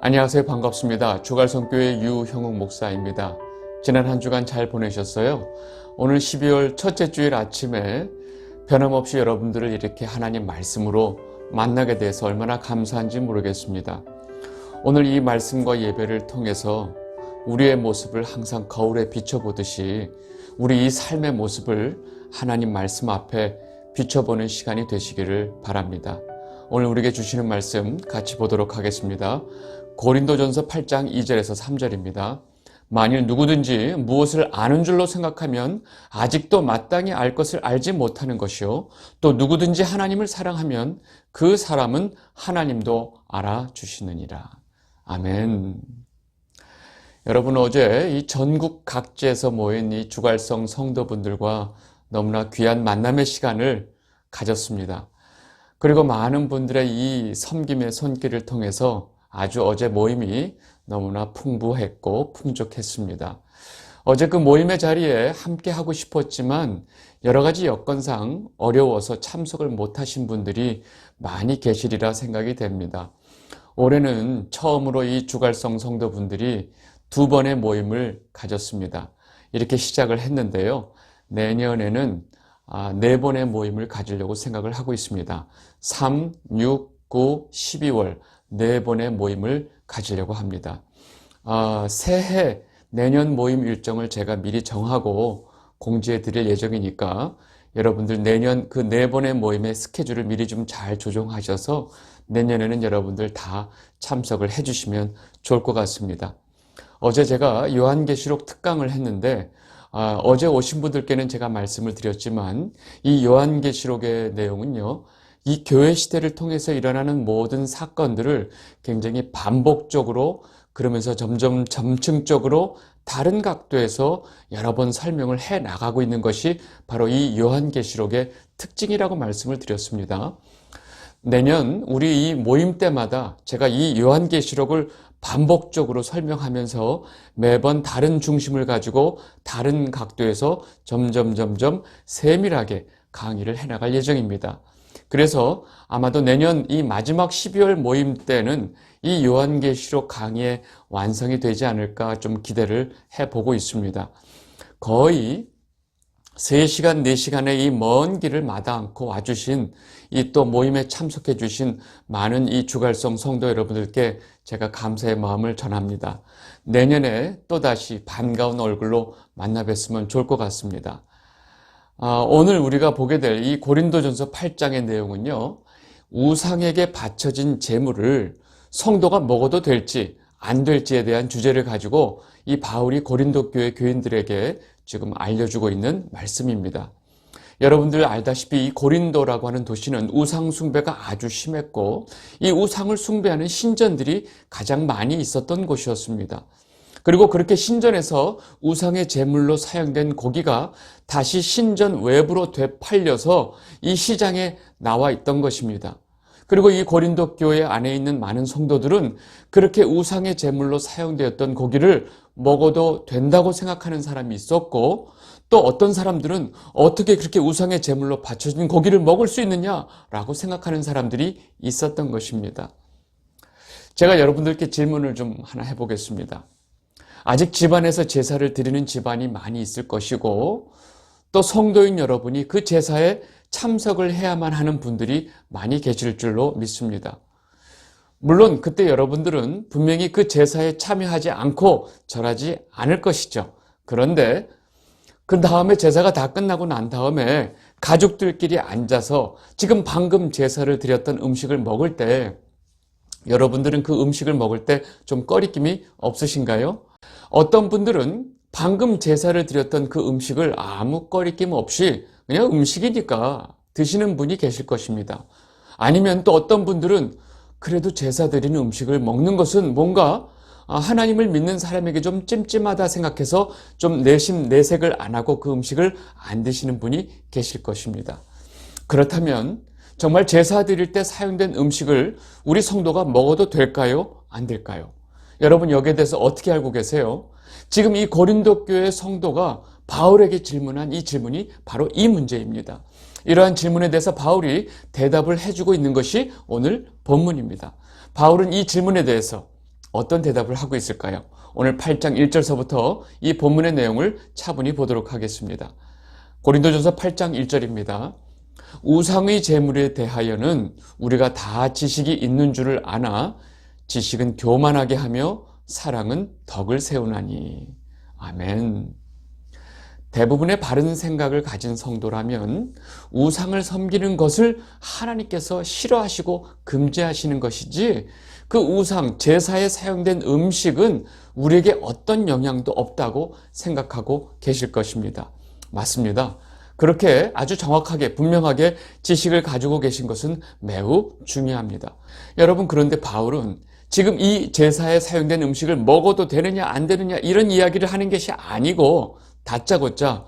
안녕하세요. 반갑습니다. 주갈성교회 유형욱 목사입니다. 지난 한 주간 잘 보내셨어요? 오늘 12월 첫째 주일 아침에 변함없이 여러분들을 이렇게 하나님 말씀으로 만나게 돼서 얼마나 감사한지 모르겠습니다. 오늘 이 말씀과 예배를 통해서 우리의 모습을 항상 거울에 비춰보듯이 우리 이 삶의 모습을 하나님 말씀 앞에 비춰보는 시간이 되시기를 바랍니다. 오늘 우리에게 주시는 말씀 같이 보도록 하겠습니다. 고린도전서 8장 2절에서 3절입니다. 만일 누구든지 무엇을 아는 줄로 생각하면 아직도 마땅히 알 것을 알지 못하는 것이요, 또 누구든지 하나님을 사랑하면 그 사람은 하나님도 알아주시느니라. 아멘. 여러분, 어제 이 전국 각지에서 모인 이 주갈성 성도분들과 너무나 귀한 만남의 시간을 가졌습니다. 그리고 많은 분들의 이 섬김의 손길을 통해서 아주 어제 모임이 너무나 풍부했고 풍족했습니다. 어제 그 모임의 자리에 함께 하고 싶었지만 여러 가지 여건상 어려워서 참석을 못하신 분들이 많이 계시리라 생각이 됩니다. 올해는 처음으로 이 주갈성 성도분들이 두 번의 모임을 가졌습니다. 이렇게 시작을 했는데요. 내년에는 네 번의 모임을 가지려고 생각을 하고 있습니다. 3, 6, 9, 12월 네 번의 모임을 가지려고 합니다. 새해 내년 모임 일정을 제가 미리 정하고 공지해 드릴 예정이니까 여러분들 내년 그 네 번의 모임의 스케줄을 미리 좀 잘 조정하셔서 내년에는 여러분들 다 참석을 해주시면 좋을 것 같습니다. 어제 제가 요한계시록 특강을 했는데 어제 오신 분들께는 제가 말씀을 드렸지만 이 요한계시록의 내용은요, 이 교회 시대를 통해서 일어나는 모든 사건들을 굉장히 반복적으로, 그러면서 점점 점층적으로 다른 각도에서 여러 번 설명을 해 나가고 있는 것이 바로 이 요한계시록의 특징이라고 말씀을 드렸습니다. 내년 우리 이 모임 때마다 제가 이 요한계시록을 반복적으로 설명하면서 매번 다른 중심을 가지고 다른 각도에서 점점 세밀하게 강의를 해나갈 예정입니다. 그래서 아마도 내년 이 마지막 12월 모임 때는 이 요한계시록 강의의 완성이 되지 않을까 좀 기대를 해보고 있습니다. 거의 3시간, 4시간의 이 먼 길을 마다 않고 와주신 이 또 모임에 참석해 주신 많은 이 주갈성 성도 여러분들께 제가 감사의 마음을 전합니다. 내년에 또다시 반가운 얼굴로 만나 뵀으면 좋을 것 같습니다. 오늘 우리가 보게 될 이 고린도전서 8장의 내용은요, 우상에게 바쳐진 제물을 성도가 먹어도 될지 안 될지에 대한 주제를 가지고 이 바울이 고린도 교회 교인들에게 지금 알려주고 있는 말씀입니다. 여러분들 알다시피 이 고린도라고 하는 도시는 우상 숭배가 아주 심했고 이 우상을 숭배하는 신전들이 가장 많이 있었던 곳이었습니다. 그리고 그렇게 신전에서 우상의 제물로 사용된 고기가 다시 신전 외부로 되팔려서 이 시장에 나와 있던 것입니다. 그리고 이 고린도 교회 안에 있는 많은 성도들은 그렇게 우상의 제물로 사용되었던 고기를 먹어도 된다고 생각하는 사람이 있었고, 또 어떤 사람들은 어떻게 그렇게 우상의 제물로 바쳐진 고기를 먹을 수 있느냐라고 생각하는 사람들이 있었던 것입니다. 제가 여러분들께 질문을 좀 하나 해보겠습니다. 아직 집안에서 제사를 드리는 집안이 많이 있을 것이고, 또 성도인 여러분이 그 제사에 참석을 해야만 하는 분들이 많이 계실 줄로 믿습니다. 물론 그때 여러분들은 분명히 그 제사에 참여하지 않고 절하지 않을 것이죠. 그런데 그 다음에 제사가 다 끝나고 난 다음에 가족들끼리 앉아서 지금 방금 제사를 드렸던 음식을 먹을 때 여러분들은 그 음식을 먹을 때 좀 꺼리낌이 없으신가요? 어떤 분들은 방금 제사를 드렸던 그 음식을 아무 꺼리낌 없이 그냥 음식이니까 드시는 분이 계실 것입니다. 아니면 또 어떤 분들은 그래도 제사 드리는 음식을 먹는 것은 뭔가 하나님을 믿는 사람에게 좀 찜찜하다 생각해서 좀 내색을 안 하고 그 음식을 안 드시는 분이 계실 것입니다. 그렇다면 정말 제사 드릴 때 사용된 음식을 우리 성도가 먹어도 될까요? 안 될까요? 여러분 여기에 대해서 어떻게 알고 계세요? 지금 이 고린도 교회 성도가 바울에게 질문한 이 질문이 바로 이 문제입니다. 이러한 질문에 대해서 바울이 대답을 해주고 있는 것이 오늘 본문입니다. 바울은 이 질문에 대해서 어떤 대답을 하고 있을까요? 오늘 8장 1절서부터 이 본문의 내용을 차분히 보도록 하겠습니다. 고린도전서 8장 1절입니다. 우상의 제물에 대하여는 우리가 다 지식이 있는 줄을 아나 지식은 교만하게 하며 사랑은 덕을 세우나니. 아멘. 대부분의 바른 생각을 가진 성도라면 우상을 섬기는 것을 하나님께서 싫어하시고 금지하시는 것이지 그 우상, 제사에 사용된 음식은 우리에게 어떤 영향도 없다고 생각하고 계실 것입니다. 맞습니다. 그렇게 아주 정확하게 분명하게 지식을 가지고 계신 것은 매우 중요합니다. 여러분, 그런데 바울은 지금 이 제사에 사용된 음식을 먹어도 되느냐 안 되느냐 이런 이야기를 하는 것이 아니고 다짜고짜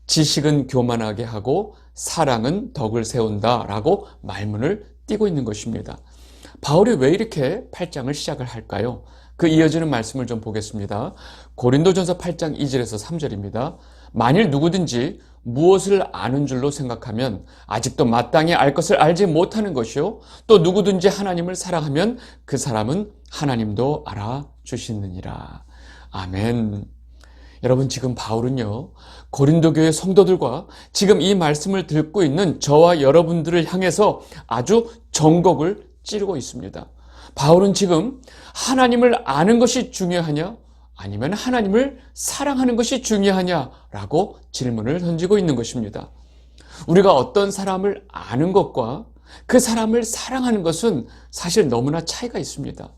지식은 교만하게 하고 사랑은 덕을 세운다라고 말문을 띄고 있는 것입니다. 바울이 왜 이렇게 8장을 시작을 할까요? 그 이어지는 말씀을 좀 보겠습니다. 고린도전서 8장 2절에서 3절입니다. 만일 누구든지 무엇을 아는 줄로 생각하면 아직도 마땅히 알 것을 알지 못하는 것이요, 또 누구든지 하나님을 사랑하면 그 사람은 하나님도 알아주시느니라. 아멘. 여러분, 지금 바울은요, 고린도 교회 성도들과 지금 이 말씀을 듣고 있는 저와 여러분들을 향해서 아주 정곡을 찌르고 있습니다. 바울은 지금 하나님을 아는 것이 중요하냐, 아니면 하나님을 사랑하는 것이 중요하냐라고 질문을 던지고 있는 것입니다. 우리가 어떤 사람을 아는 것과 그 사람을 사랑하는 것은 사실 너무나 차이가 있습니다.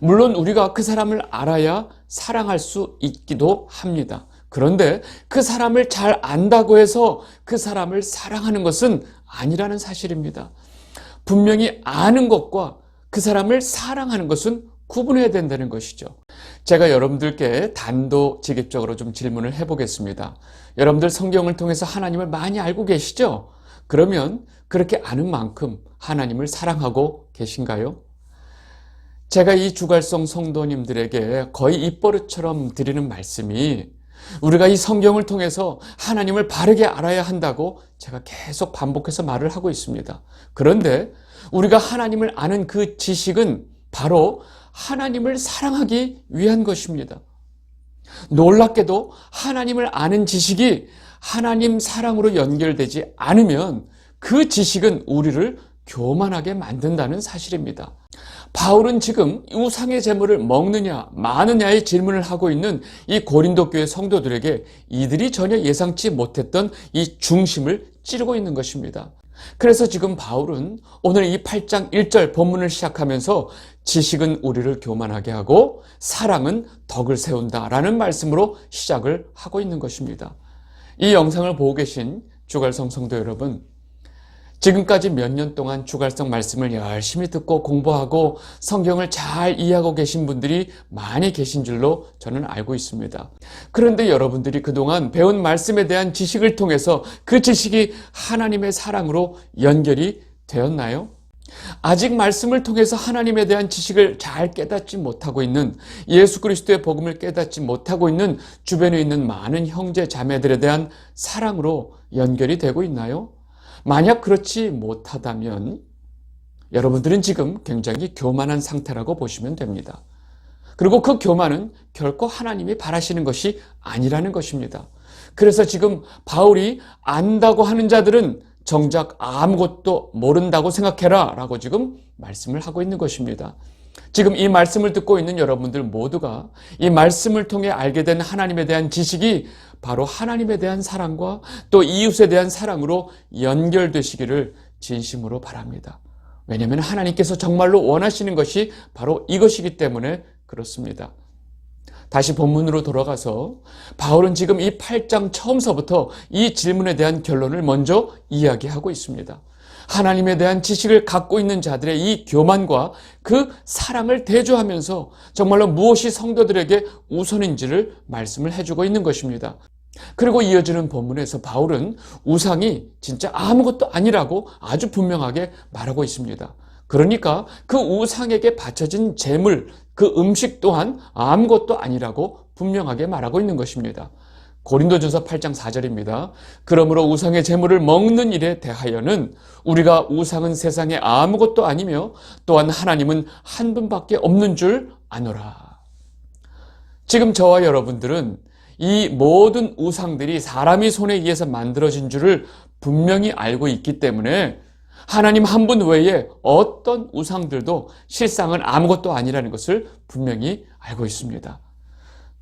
물론 우리가 그 사람을 알아야 사랑할 수 있기도 합니다. 그런데 그 사람을 잘 안다고 해서 그 사람을 사랑하는 것은 아니라는 사실입니다. 분명히 아는 것과 그 사람을 사랑하는 것은 구분해야 된다는 것이죠. 제가 여러분들께 단도직입적으로 좀 질문을 해보겠습니다. 여러분들 성경을 통해서 하나님을 많이 알고 계시죠? 그러면 그렇게 아는 만큼 하나님을 사랑하고 계신가요? 제가 이 주갈성 성도님들에게 거의 입버릇처럼 드리는 말씀이 우리가 이 성경을 통해서 하나님을 바르게 알아야 한다고 제가 계속 반복해서 말을 하고 있습니다. 그런데 우리가 하나님을 아는 그 지식은 바로 하나님을 사랑하기 위한 것입니다. 놀랍게도 하나님을 아는 지식이 하나님 사랑으로 연결되지 않으면 그 지식은 우리를 교만하게 만든다는 사실입니다. 바울은 지금 우상의 제물을 먹느냐 마느냐의 질문을 하고 있는 이 고린도 교회 성도들에게 이들이 전혀 예상치 못했던 이 중심을 찌르고 있는 것입니다. 그래서 지금 바울은 오늘 이 8장 1절 본문을 시작하면서 지식은 우리를 교만하게 하고 사랑은 덕을 세운다라는 말씀으로 시작을 하고 있는 것입니다. 이 영상을 보고 계신 주갈성 성도 여러분, 지금까지 몇 년 동안 주갈성 말씀을 열심히 듣고 공부하고 성경을 잘 이해하고 계신 분들이 많이 계신 줄로 저는 알고 있습니다. 그런데 여러분들이 그동안 배운 말씀에 대한 지식을 통해서 그 지식이 하나님의 사랑으로 연결이 되었나요? 아직 말씀을 통해서 하나님에 대한 지식을 잘 깨닫지 못하고 있는, 예수 그리스도의 복음을 깨닫지 못하고 있는 주변에 있는 많은 형제 자매들에 대한 사랑으로 연결이 되고 있나요? 만약 그렇지 못하다면 여러분들은 지금 굉장히 교만한 상태라고 보시면 됩니다. 그리고 그 교만은 결코 하나님이 바라시는 것이 아니라는 것입니다. 그래서 지금 바울이 안다고 하는 자들은 정작 아무것도 모른다고 생각해라 라고 지금 말씀을 하고 있는 것입니다. 지금 이 말씀을 듣고 있는 여러분들 모두가 이 말씀을 통해 알게 된 하나님에 대한 지식이 바로 하나님에 대한 사랑과 또 이웃에 대한 사랑으로 연결되시기를 진심으로 바랍니다. 왜냐하면 하나님께서 정말로 원하시는 것이 바로 이것이기 때문에 그렇습니다. 다시 본문으로 돌아가서 바울은 지금 이 8장 처음서부터 이 질문에 대한 결론을 먼저 이야기하고 있습니다. 하나님에 대한 지식을 갖고 있는 자들의 이 교만과 그 사랑을 대조하면서 정말로 무엇이 성도들에게 우선인지를 말씀을 해주고 있는 것입니다. 그리고 이어지는 본문에서 바울은 우상이 진짜 아무것도 아니라고 아주 분명하게 말하고 있습니다. 그러니까 그 우상에게 바쳐진 제물, 그 음식 또한 아무것도 아니라고 분명하게 말하고 있는 것입니다. 고린도전서 8장 4절입니다. 그러므로 우상의 제물을 먹는 일에 대하여는 우리가 우상은 세상에 아무것도 아니며 또한 하나님은 한 분밖에 없는 줄 아노라. 지금 저와 여러분들은 이 모든 우상들이 사람의 손에 의해서 만들어진 줄을 분명히 알고 있기 때문에 하나님 한 분 외에 어떤 우상들도 실상은 아무것도 아니라는 것을 분명히 알고 있습니다.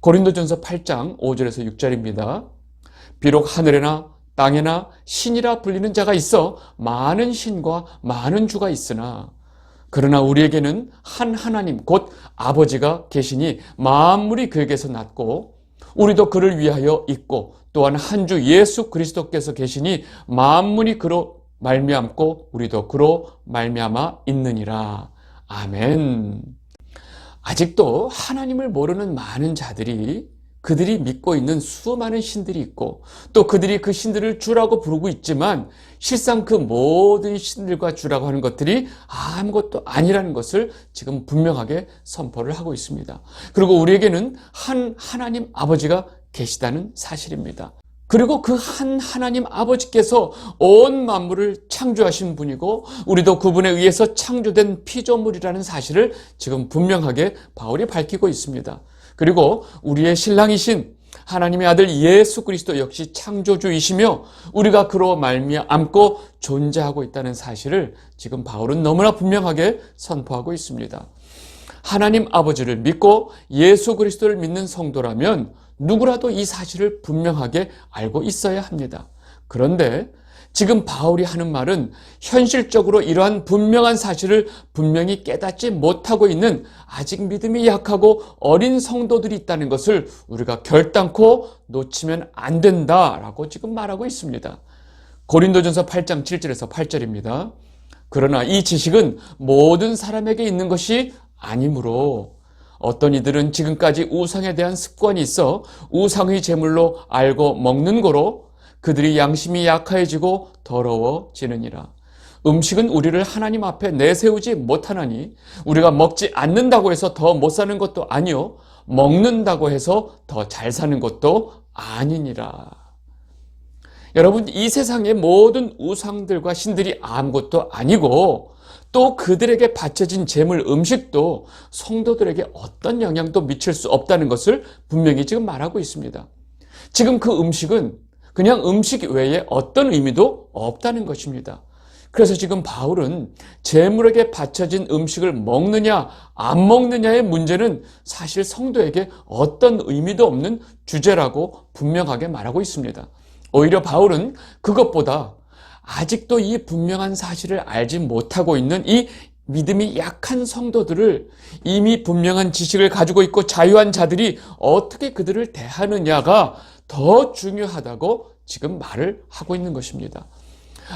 고린도전서 8장 5절에서 6절입니다. 비록 하늘에나 땅에나 신이라 불리는 자가 있어 많은 신과 많은 주가 있으나 그러나 우리에게는 한 하나님 곧 아버지가 계시니 만물이 그에게서 났고 우리도 그를 위하여 있고 또한 한 주 예수 그리스도께서 계시니 만물이 그로 말미암고 우리도 그로 말미암아 있느니라. 아멘. 아직도 하나님을 모르는 많은 자들이 그들이 믿고 있는 수많은 신들이 있고 또 그들이 그 신들을 주라고 부르고 있지만 실상 그 모든 신들과 주라고 하는 것들이 아무것도 아니라는 것을 지금 분명하게 선포를 하고 있습니다. 그리고 우리에게는 한 하나님 아버지가 계시다는 사실입니다. 그리고 그 한 하나님 아버지께서 온 만물을 창조하신 분이고 우리도 그분에 의해서 창조된 피조물이라는 사실을 지금 분명하게 바울이 밝히고 있습니다. 그리고 우리의 신랑이신 하나님의 아들 예수 그리스도 역시 창조주이시며 우리가 그로 말미암고 존재하고 있다는 사실을 지금 바울은 너무나 분명하게 선포하고 있습니다. 하나님 아버지를 믿고 예수 그리스도를 믿는 성도라면 누구라도 이 사실을 분명하게 알고 있어야 합니다. 그런데 지금 바울이 하는 말은 현실적으로 이러한 분명한 사실을 분명히 깨닫지 못하고 있는 아직 믿음이 약하고 어린 성도들이 있다는 것을 우리가 결단코 놓치면 안 된다라고 지금 말하고 있습니다. 고린도전서 8장 7절에서 8절입니다. 그러나 이 지식은 모든 사람에게 있는 것이 아니므로 어떤 이들은 지금까지 우상에 대한 습관이 있어 우상의 제물로 알고 먹는 거로 그들이 양심이 약해지고 더러워지느니라. 음식은 우리를 하나님 앞에 내세우지 못하나니 우리가 먹지 않는다고 해서 더 못 사는 것도 아니요 먹는다고 해서 더 잘 사는 것도 아니니라. 여러분, 이 세상의 모든 우상들과 신들이 아무것도 아니고 또 그들에게 바쳐진 제물 음식도 성도들에게 어떤 영향도 미칠 수 없다는 것을 분명히 지금 말하고 있습니다. 지금 그 음식은 그냥 음식 외에 어떤 의미도 없다는 것입니다. 그래서 지금 바울은 제물에게 바쳐진 음식을 먹느냐 안 먹느냐의 문제는 사실 성도에게 어떤 의미도 없는 주제라고 분명하게 말하고 있습니다. 오히려 바울은 그것보다 아직도 이 분명한 사실을 알지 못하고 있는 이 믿음이 약한 성도들을 이미 분명한 지식을 가지고 있고 자유한 자들이 어떻게 그들을 대하느냐가 더 중요하다고 지금 말을 하고 있는 것입니다.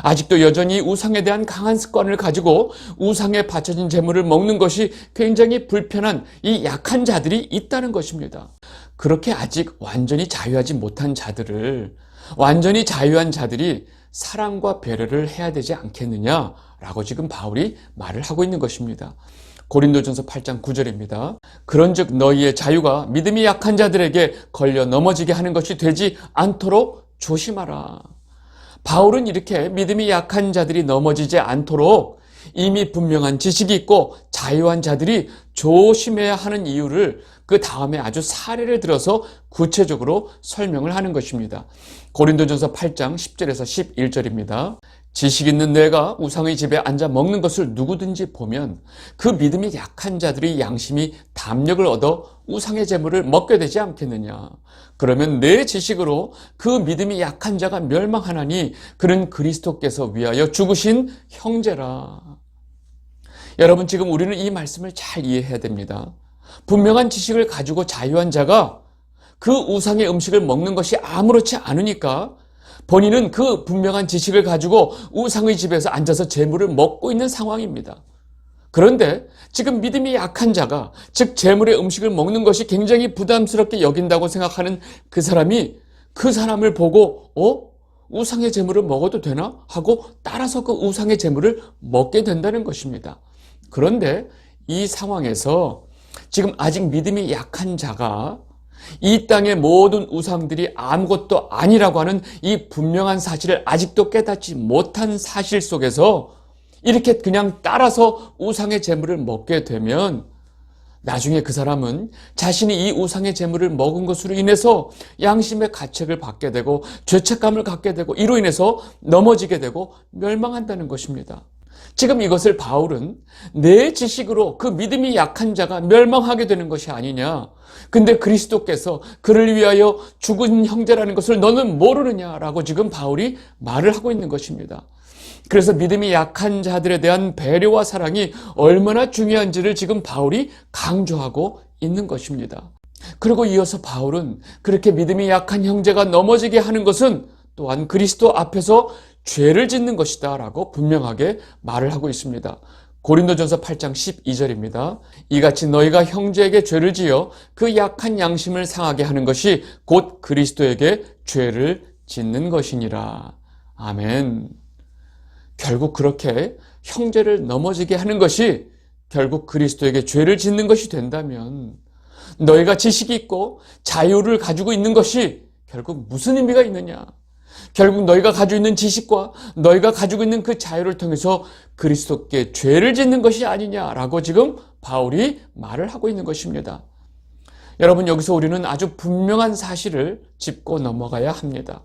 아직도 여전히 우상에 대한 강한 습관을 가지고 우상에 바쳐진 제물을 먹는 것이 굉장히 불편한 이 약한 자들이 있다는 것입니다. 그렇게 아직 완전히 자유하지 못한 자들을 완전히 자유한 자들이 사랑과 배려를 해야 되지 않겠느냐라고 지금 바울이 말을 하고 있는 것입니다. 고린도전서 8장 9절입니다. 그런즉 너희의 자유가 믿음이 약한 자들에게 걸려 넘어지게 하는 것이 되지 않도록 조심하라. 바울은 이렇게 믿음이 약한 자들이 넘어지지 않도록 이미 분명한 지식이 있고 자유한 자들이 조심해야 하는 이유를 그 다음에 아주 사례를 들어서 구체적으로 설명을 하는 것입니다. 고린도전서 8장 10절에서 11절입니다. 지식 있는 뇌가 우상의 집에 앉아 먹는 것을 누구든지 보면 그 믿음이 약한 자들의 양심이 담력을 얻어 우상의 제물을 먹게 되지 않겠느냐. 그러면 내 지식으로 그 믿음이 약한 자가 멸망하나니 그는 그리스도께서 위하여 죽으신 형제라. 여러분, 지금 우리는 이 말씀을 잘 이해해야 됩니다. 분명한 지식을 가지고 자유한 자가 그 우상의 음식을 먹는 것이 아무렇지 않으니까 본인은 그 분명한 지식을 가지고 우상의 집에서 앉아서 제물을 먹고 있는 상황입니다. 그런데 지금 믿음이 약한 자가, 즉 제물의 음식을 먹는 것이 굉장히 부담스럽게 여긴다고 생각하는 그 사람이 그 사람을 보고 우상의 제물을 먹어도 되나? 하고 따라서 그 우상의 제물을 먹게 된다는 것입니다. 그런데 이 상황에서 지금 아직 믿음이 약한 자가 이 땅의 모든 우상들이 아무것도 아니라고 하는 이 분명한 사실을 아직도 깨닫지 못한 사실 속에서 이렇게 그냥 따라서 우상의 제물을 먹게 되면 나중에 그 사람은 자신이 이 우상의 제물을 먹은 것으로 인해서 양심의 가책을 받게 되고 죄책감을 갖게 되고 이로 인해서 넘어지게 되고 멸망한다는 것입니다. 지금 이것을 바울은 내 지식으로 그 믿음이 약한 자가 멸망하게 되는 것이 아니냐. 근데 그리스도께서 그를 위하여 죽은 형제라는 것을 너는 모르느냐라고 지금 바울이 말을 하고 있는 것입니다. 그래서 믿음이 약한 자들에 대한 배려와 사랑이 얼마나 중요한지를 지금 바울이 강조하고 있는 것입니다. 그리고 이어서 바울은 그렇게 믿음이 약한 형제가 넘어지게 하는 것은 또한 그리스도 앞에서 죄를 짓는 것이다 라고 분명하게 말을 하고 있습니다. 고린도전서 8장 12절입니다. 이같이 너희가 형제에게 죄를 지어 그 약한 양심을 상하게 하는 것이 곧 그리스도에게 죄를 짓는 것이니라. 아멘. 결국 그렇게 형제를 넘어지게 하는 것이 결국 그리스도에게 죄를 짓는 것이 된다면 너희가 지식이 있고 자유를 가지고 있는 것이 결국 무슨 의미가 있느냐? 결국 너희가 가지고 있는 지식과 너희가 가지고 있는 그 자유를 통해서 그리스도께 죄를 짓는 것이 아니냐라고 지금 바울이 말을 하고 있는 것입니다. 여러분, 여기서 우리는 아주 분명한 사실을 짚고 넘어가야 합니다.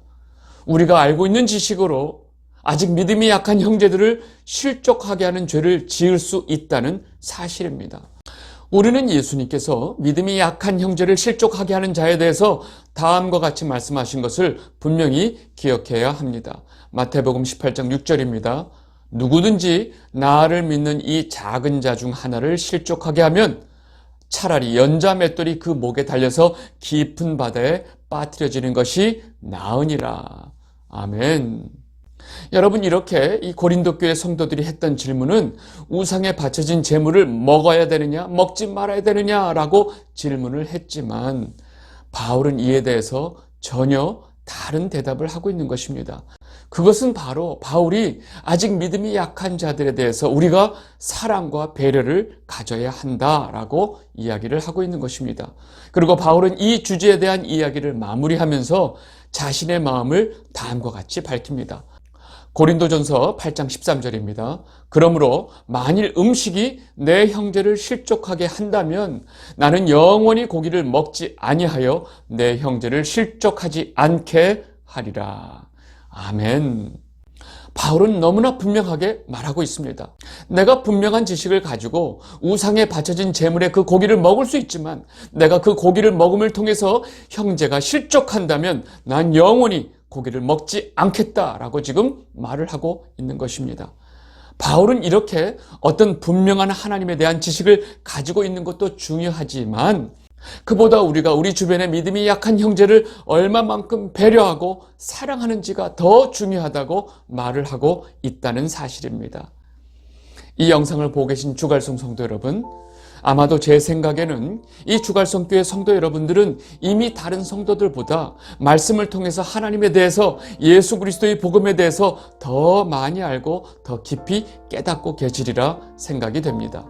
우리가 알고 있는 지식으로 아직 믿음이 약한 형제들을 실족하게 하는 죄를 지을 수 있다는 사실입니다. 우리는 예수님께서 믿음이 약한 형제를 실족하게 하는 자에 대해서 다음과 같이 말씀하신 것을 분명히 기억해야 합니다. 마태복음 18장 6절입니다. 누구든지 나를 믿는 이 작은 자 중 하나를 실족하게 하면 차라리 연자 맷돌이 그 목에 달려서 깊은 바다에 빠뜨려지는 것이 나으니라. 아멘. 여러분, 이렇게 이 고린도 교회 성도들이 했던 질문은 우상에 바쳐진 제물을 먹어야 되느냐 먹지 말아야 되느냐라고 질문을 했지만 바울은 이에 대해서 전혀 다른 대답을 하고 있는 것입니다. 그것은 바로 바울이 아직 믿음이 약한 자들에 대해서 우리가 사랑과 배려를 가져야 한다라고 이야기를 하고 있는 것입니다. 그리고 바울은 이 주제에 대한 이야기를 마무리하면서 자신의 마음을 다음과 같이 밝힙니다. 고린도전서 8장 13절입니다. 그러므로 만일 음식이 내 형제를 실족하게 한다면 나는 영원히 고기를 먹지 아니하여 내 형제를 실족하지 않게 하리라. 아멘. 바울은 너무나 분명하게 말하고 있습니다. 내가 분명한 지식을 가지고 우상에 바쳐진 제물의 그 고기를 먹을 수 있지만 내가 그 고기를 먹음을 통해서 형제가 실족한다면 난 영원히 고기를 먹지 않겠다라고 지금 말을 하고 있는 것입니다. 바울은 이렇게 어떤 분명한 하나님에 대한 지식을 가지고 있는 것도 중요하지만 그보다 우리가 우리 주변에 믿음이 약한 형제를 얼마만큼 배려하고 사랑하는지가 더 중요하다고 말을 하고 있다는 사실입니다. 이 영상을 보고 계신 주갈성 성도 여러분, 아마도 제 생각에는 이 주갈성 교회 성도 여러분들은 이미 다른 성도들보다 말씀을 통해서 하나님에 대해서 예수 그리스도의 복음에 대해서 더 많이 알고 더 깊이 깨닫고 계시리라 생각이 됩니다.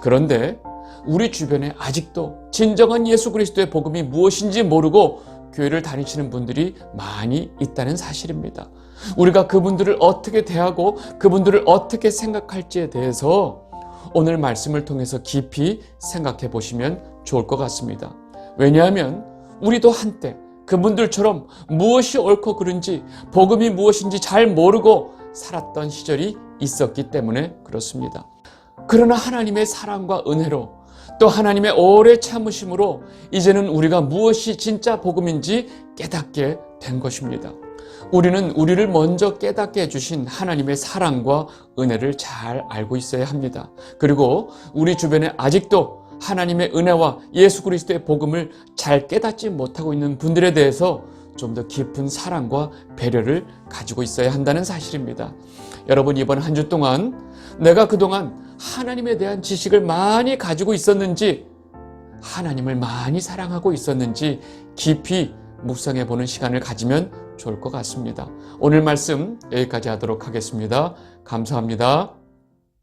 그런데 우리 주변에 아직도 진정한 예수 그리스도의 복음이 무엇인지 모르고 교회를 다니시는 분들이 많이 있다는 사실입니다. 우리가 그분들을 어떻게 대하고 그분들을 어떻게 생각할지에 대해서 오늘 말씀을 통해서 깊이 생각해 보시면 좋을 것 같습니다. 왜냐하면 우리도 한때 그분들처럼 무엇이 옳고 그른지 복음이 무엇인지 잘 모르고 살았던 시절이 있었기 때문에 그렇습니다. 그러나 하나님의 사랑과 은혜로 또 하나님의 오래 참으심으로 이제는 우리가 무엇이 진짜 복음인지 깨닫게 된 것입니다. 우리는 우리를 먼저 깨닫게 해주신 하나님의 사랑과 은혜를 잘 알고 있어야 합니다. 그리고 우리 주변에 아직도 하나님의 은혜와 예수 그리스도의 복음을 잘 깨닫지 못하고 있는 분들에 대해서 좀 더 깊은 사랑과 배려를 가지고 있어야 한다는 사실입니다. 여러분, 이번 한 주 동안 내가 그동안 하나님에 대한 지식을 많이 가지고 있었는지, 하나님을 많이 사랑하고 있었는지 깊이 묵상해 보는 시간을 가지면 좋을 것 같습니다. 오늘 말씀 여기까지 하도록 하겠습니다. 감사합니다.